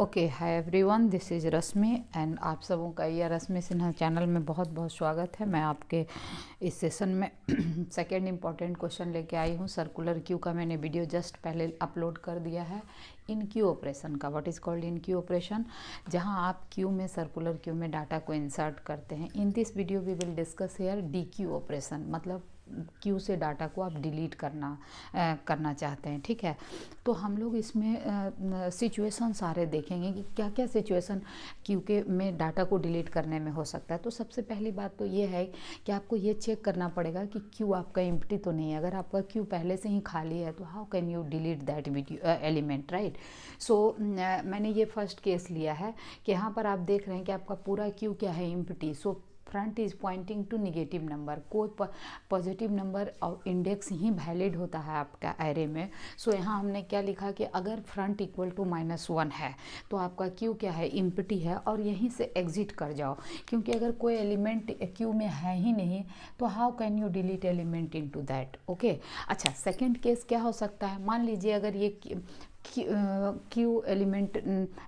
Okay, hi everyone, this is Rashmi and आप सबों का ये रश्मि सिन्हा चैनल में बहुत बहुत स्वागत है। मैं आपके इस सेशन में सेकेंड इम्पॉर्टेंट क्वेश्चन लेके आई हूँ। सर्कुलर क्यू का मैंने वीडियो जस्ट पहले अपलोड कर दिया है। इन क्यू ऑपरेशन का, what is called enqueue operation, जहाँ आप क्यू में, सर्कुलर क्यू में डाटा को इंसर्ट करते हैं। In this video we will discuss here dequeue operation, मतलब क्यू से डाटा को आप डिलीट करना चाहते हैं। ठीक है, तो हम लोग इसमें सिचुएशन सारे देखेंगे कि क्या क्या सिचुएशन क्यू के में डाटा को डिलीट करने में हो सकता है। तो सबसे पहली बात तो ये है कि आपको ये चेक करना पड़ेगा कि क्यू आपका एम्प्टी तो नहीं है। अगर आपका क्यू पहले से ही खाली है तो how can you delete that video element, right. So मैंने ये फर्स्ट केस लिया है कि यहाँ पर आप देख रहे हैं कि आपका पूरा क्यू क्या है, empty. So front is pointing to negative number, कोई पॉजिटिव नंबर और इंडेक्स ही वैलिड होता है आपका एरे में। सो यहाँ हमने क्या लिखा कि अगर फ्रंट इक्वल टू -1 है तो आपका क्यू क्या है, एम्प्टी है, और यहीं से एग्जिट कर जाओ, क्योंकि अगर कोई एलिमेंट क्यू में है ही नहीं तो how can you delete element into that. Okay, अच्छा, सेकंड केस क्या हो सकता है। मान लीजिए अगर ये क्यू एलिमेंट,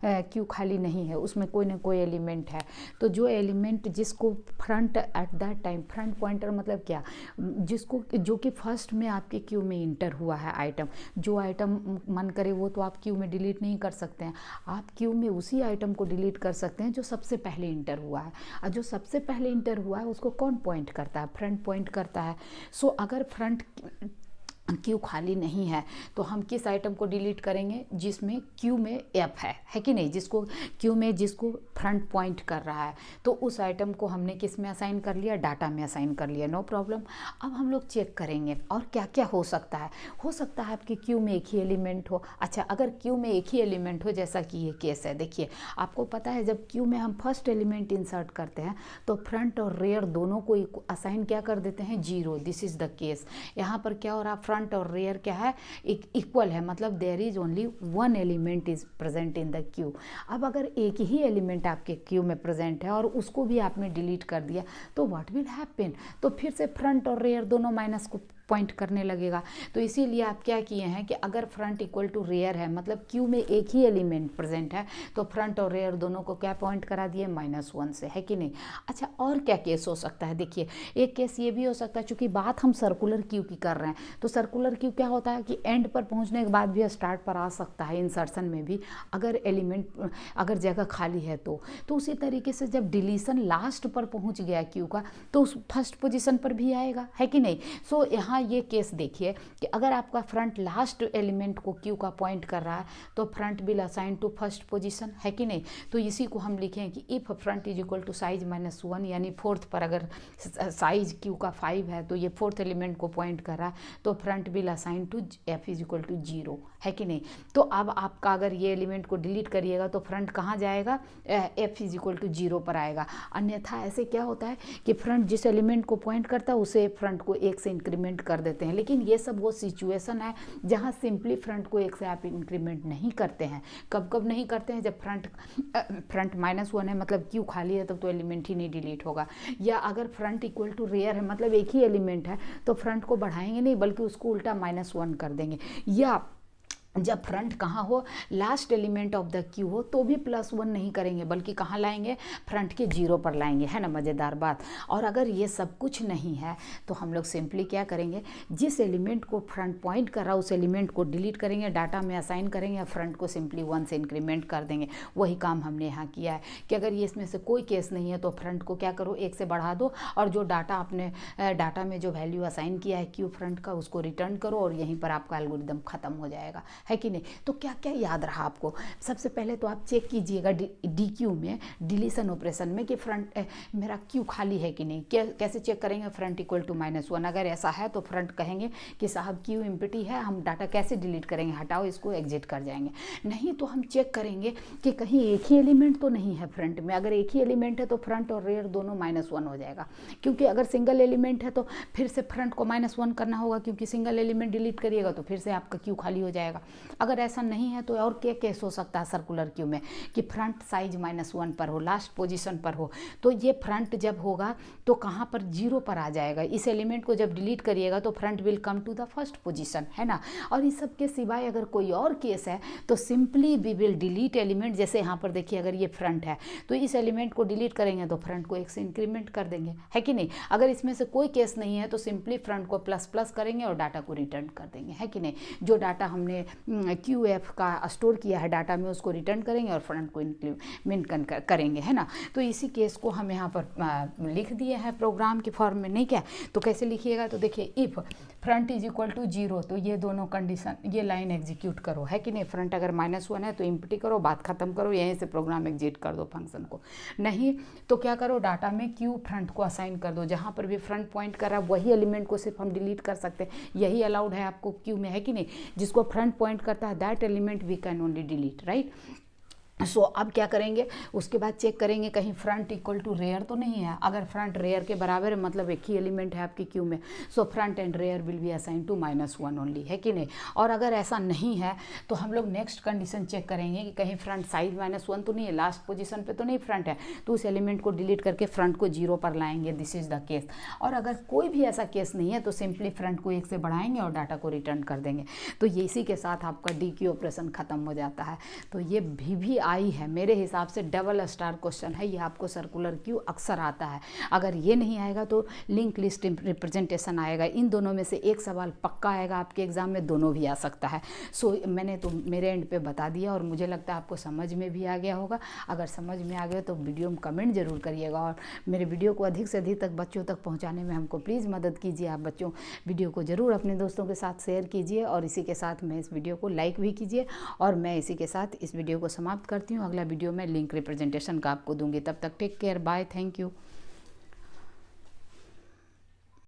क्यू खाली नहीं है, उसमें कोई ना कोई एलिमेंट है, तो जो एलिमेंट जिसको front at that time, front pointer मतलब क्या, जिसको जो कि फर्स्ट में आपके क्यू में इंटर हुआ है आइटम, जो आइटम मन करे वो तो आप क्यू में डिलीट नहीं कर सकते हैं। आप क्यू में उसी आइटम को डिलीट कर सकते हैं जो सबसे पहले इंटर हुआ है, और जो सबसे पहले इंटर हुआ है उसको कौन पॉइंट करता है, फ्रंट पॉइंट करता है। सो अगर फ्रंट क्यू खाली नहीं है तो हम किस आइटम को डिलीट करेंगे, जिसमें क्यू में एफ है कि नहीं, जिसको क्यू में जिसको फ्रंट पॉइंट कर रहा है, तो उस आइटम को हमने किस में असाइन कर लिया, डाटा में असाइन कर लिया, नो प्रॉब्लम। अब हम लोग चेक करेंगे और क्या क्या हो सकता है। हो सकता है आपके क्यू में एक ही एलिमेंट हो। अच्छा, अगर क्यू में एक ही एलिमेंट हो, जैसा कि ये केस है, देखिए आपको पता है जब क्यू में हम फर्स्ट एलिमेंट इंसर्ट करते हैं तो फ्रंट और रेयर दोनों को असाइन क्या कर देते हैं, 0। This is the case. यहाँ पर क्या हो रहा, फ्रंट और रेयर क्या है, इक्वल है, मतलब there is only one element is present in the queue. अब अगर एक ही एलिमेंट आपके क्यू में प्रेजेंट है और उसको भी आपने डिलीट कर दिया तो व्हाट विल हैपन, तो फिर से फ्रंट और रेयर दोनों माइनस को पॉइंट करने लगेगा। तो इसीलिए आप क्या किए हैं कि अगर फ्रंट इक्वल टू रेयर है, मतलब क्यू में एक ही एलिमेंट प्रेजेंट है, तो फ्रंट और रेयर दोनों को क्या पॉइंट करा दिए, -1 से, है कि नहीं। अच्छा, और क्या केस हो सकता है, देखिए एक केस ये भी हो सकता है, चूंकि बात हम सर्कुलर क्यू की कर रहे हैं, तो सर्कुलर क्यू क्या होता है कि एंड पर पहुंचने के बाद भी स्टार्ट पर आ सकता है, इंसर्शन में भी, अगर एलिमेंट, अगर जगह खाली है तो उसी तरीके से जब डिलीशन लास्ट पर पहुंच गया क्यू का तो उस फर्स्ट पोजीशन पर भी आएगा, है कि नहीं। सो यहाँ ये केस देखिए कि अगर आपका फ्रंट लास्ट एलिमेंट को क्यू का पॉइंट कर रहा है तो front will assign to first position, है कि नहीं। तो इसी को हम लिखें कि if front is equal to size -1, यानी फोर्थ पर अगर साइज क्यू का 5 है तो ये फोर्थ एलिमेंट को पॉइंट कर रहा है, तो front will assign to F is equal to 0, है कि नहीं। तो अब आपका अगर ये एलिमेंट को डिलीट करिएगा तो फ्रंट कहाँ जाएगा, एफ इज इक्वल टू 0 पर आएगा। अन्यथा ऐसे क्या होता है कि फ्रंट जिस एलिमेंट को पॉइंट करता है उसे फ्रंट को 1 से इंक्रीमेंट कर देते हैं, लेकिन ये सब वो सिचुएशन है जहाँ सिंपली फ्रंट को 1 से आप इंक्रीमेंट नहीं करते हैं। कब कब नहीं करते हैं, जब फ्रंट -1 है, मतलब क्यू खाली है, तब तो एलिमेंट ही नहीं डिलीट होगा। या अगर फ्रंट इक्वल टू रेयर है, मतलब एक ही एलिमेंट है, तो फ्रंट को बढ़ाएंगे नहीं बल्कि उसको उल्टा -1 कर देंगे। या जब फ्रंट कहाँ हो, last element of the Q हो, तो भी +1 नहीं करेंगे बल्कि कहाँ लाएंगे, फ्रंट के 0 पर लाएंगे, है ना, मज़ेदार बात। और अगर ये सब कुछ नहीं है तो हम लोग सिंपली क्या करेंगे, जिस एलिमेंट को फ्रंट पॉइंट कर रहा है उस एलिमेंट को डिलीट करेंगे, डाटा में असाइन करेंगे, या फ्रंट को सिंपली 1 से इंक्रीमेंट कर देंगे। वही काम हमने यहाँ किया है कि अगर ये इसमें से कोई केस नहीं है तो फ्रंट को क्या करो, 1 से बढ़ा दो, और जो डाटा आपने डाटा में जो वैल्यू असाइन किया है क्यू फ्रंट का उसको रिटर्न करो, और यहीं पर आपका एल्गोरिदम खत्म हो जाएगा, है कि नहीं। तो क्या क्या याद रहा आपको, सबसे पहले तो आप चेक कीजिएगा डी क्यू में, डिलीशन ऑपरेशन में, कि फ्रंट मेरा क्यू खाली है कि नहीं। कैसे चेक करेंगे, फ्रंट इक्वल टू -1, अगर ऐसा है तो फ्रंट कहेंगे कि साहब क्यू एम्प्टी है, हम डाटा कैसे डिलीट करेंगे, हटाओ इसको, एग्जिट कर जाएंगे। नहीं तो हम चेक करेंगे कि कहीं एक ही एलिमेंट तो नहीं है फ्रंट में। अगर एक ही एलिमेंट है तो फ्रंट और रेयर दोनों -1 हो जाएगा, क्योंकि अगर सिंगल एलिमेंट है तो फिर से फ्रंट को -1 करना होगा, क्योंकि सिंगल एलिमेंट डिलीट करिएगा तो फिर से आपका क्यू खाली हो जाएगा। अगर ऐसा नहीं है तो और क्या केस हो सकता है सर्कुलर क्यू में कि फ्रंट साइज -1 पर हो, लास्ट पोजीशन पर हो, तो ये फ्रंट जब होगा तो कहाँ पर 0 पर आ जाएगा। इस एलिमेंट को जब डिलीट करिएगा तो front will come to the first position, है ना। और इस सब के सिवाय अगर कोई और केस है तो simply we will delete element. जैसे यहाँ पर देखिए अगर ये फ्रंट है तो इस एलिमेंट को डिलीट करेंगे तो फ्रंट को 1 से इंक्रीमेंट कर देंगे, है कि नहीं। अगर इसमें से कोई केस नहीं है तो सिंपली फ्रंट को प्लस करेंगे और डाटा को रिटर्न कर देंगे, है कि नहीं। जो डाटा हमने QF का स्टोर किया है डाटा में उसको रिटर्न करेंगे और फ्रंट को इंक्रीमेंट करेंगे, है ना। तो इसी केस को हम यहाँ पर लिख दिए हैं प्रोग्राम के फॉर्म में, नहीं क्या। तो कैसे लिखिएगा, तो देखिए if front is equal to 0 तो ये दोनों कंडीशन, ये लाइन एग्जीक्यूट करो, है कि नहीं। फ्रंट अगर -1 है तो एम्प्टी करो, बात खत्म करो, यहीं से प्रोग्राम एग्जिट कर दो फंक्शन को। नहीं तो क्या करो, डाटा में Q फ्रंट को असाइन कर दो, जहाँ पर भी फ्रंट पॉइंट कर रहा है वही एलिमेंट को सिर्फ हम डिलीट कर सकते हैं, यही अलाउड है आपको Q में, है कि नहीं। जिसको फ्रंट पॉइंट करता है that element we can only delete, right. So अब क्या करेंगे, उसके बाद चेक करेंगे कहीं फ्रंट इक्वल टू रेयर तो नहीं है। अगर फ्रंट रेयर के बराबर है मतलब एक ही एलिमेंट है आपकी क्यू में, so front and rear will be assign to -1 only, है कि नहीं। और अगर ऐसा नहीं है तो हम लोग नेक्स्ट कंडीशन चेक करेंगे कि कहीं फ्रंट साइज -1 तो नहीं है, लास्ट पोजीशन पे तो नहीं फ्रंट है, तो उस एलिमेंट को डिलीट करके फ्रंट को 0 पर लाएंगे, दिस इज द केस। और अगर कोई भी ऐसा केस नहीं है तो सिंपली फ्रंट को 1 से बढ़ाएंगे और डाटा को रिटर्न कर देंगे। तो ये इसी के साथ आपका DQ ऑपरेशन खत्म हो जाता है। तो ये VVI है, मेरे हिसाब से डबल स्टार क्वेश्चन है, ये आपको सर्कुलर क्यू अक्सर आता है। अगर ये नहीं आएगा तो लिंक लिस्ट रिप्रेजेंटेशन आएगा। इन दोनों में से एक सवाल पक्का आएगा आपके एग्जाम में, दोनों भी आ सकता है। सो मैंने तो मेरे एंड पे बता दिया और मुझे लगता है आपको समझ में भी आ गया होगा। अगर समझ में आ गया तो वीडियो में कमेंट जरूर करिएगा और मेरे वीडियो को अधिक से अधिक तक बच्चों तक पहुँचाने में हमको प्लीज़ मदद कीजिए। आप बच्चों वीडियो को ज़रूर अपने दोस्तों के साथ शेयर कीजिए और इसी के साथ में इस वीडियो को लाइक भी कीजिए। और मैं इसी के साथ इस वीडियो को समाप्त करती हूँ। अगला वीडियो में लिंक रिप्रेजेंटेशन का आपको दूंगी। तब तक take care, bye, thank you.